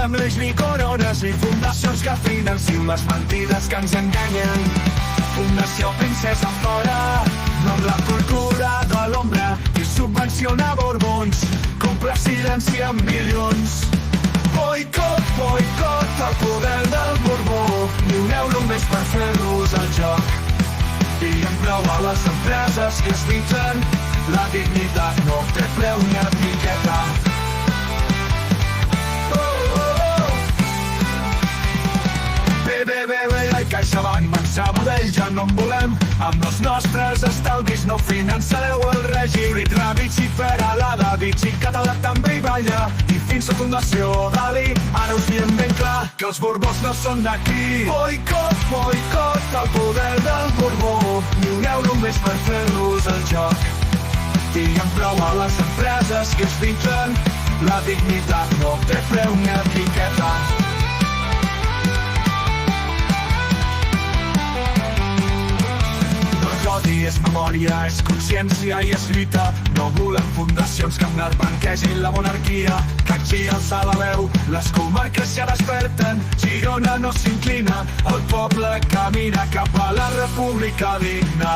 amb l'eix ni corones ni fundacions que financin les mentides que ens enganyen. Fundació Princesa fora, no amb la cultura de l'ombra i subvenciona borbons, complacidència amb milions. Boicot, boicot, el poder del Borbó, ni un euro més per fer-los el joc. Diguem prou a les empreses que es fixen, la dignitat no té preu ni etiqueta. BBVA i CaixaBank, Banc Sabadell ja no en volem. Amb els nostres estalvis no finançareu el règim. Ritravich i Peralada, Ditch i Català també hi balla. I fins a Fundació Dalí, ara us diem ben clar que els Borbons no són d'aquí. Boicot, boicot, el poder del Borbó, ni un euro més per fer-los el joc. Diguem prou a les empreses que es fixen, la dignitat no té preu ni etiqueta. És memòria, és consciència i és lluita. No volem fundacions que emnarbanquegin la monarquia. Catxi alça la veu, les comarques ja desperten. Girona no s'inclina, el poble camina cap a la república digna.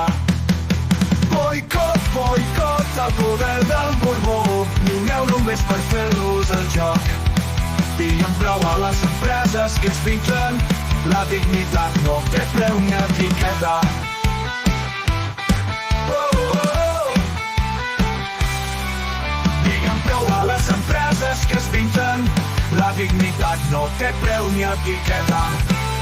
Boicot, boicot, el poder del Borbó, ni un euro més per fer-los el joc. Diguem prou a les empreses que es fixen, la dignitat no té preu ni etiqueta. Les empreses que es pinten, la dignitat no té preu ni etiqueta.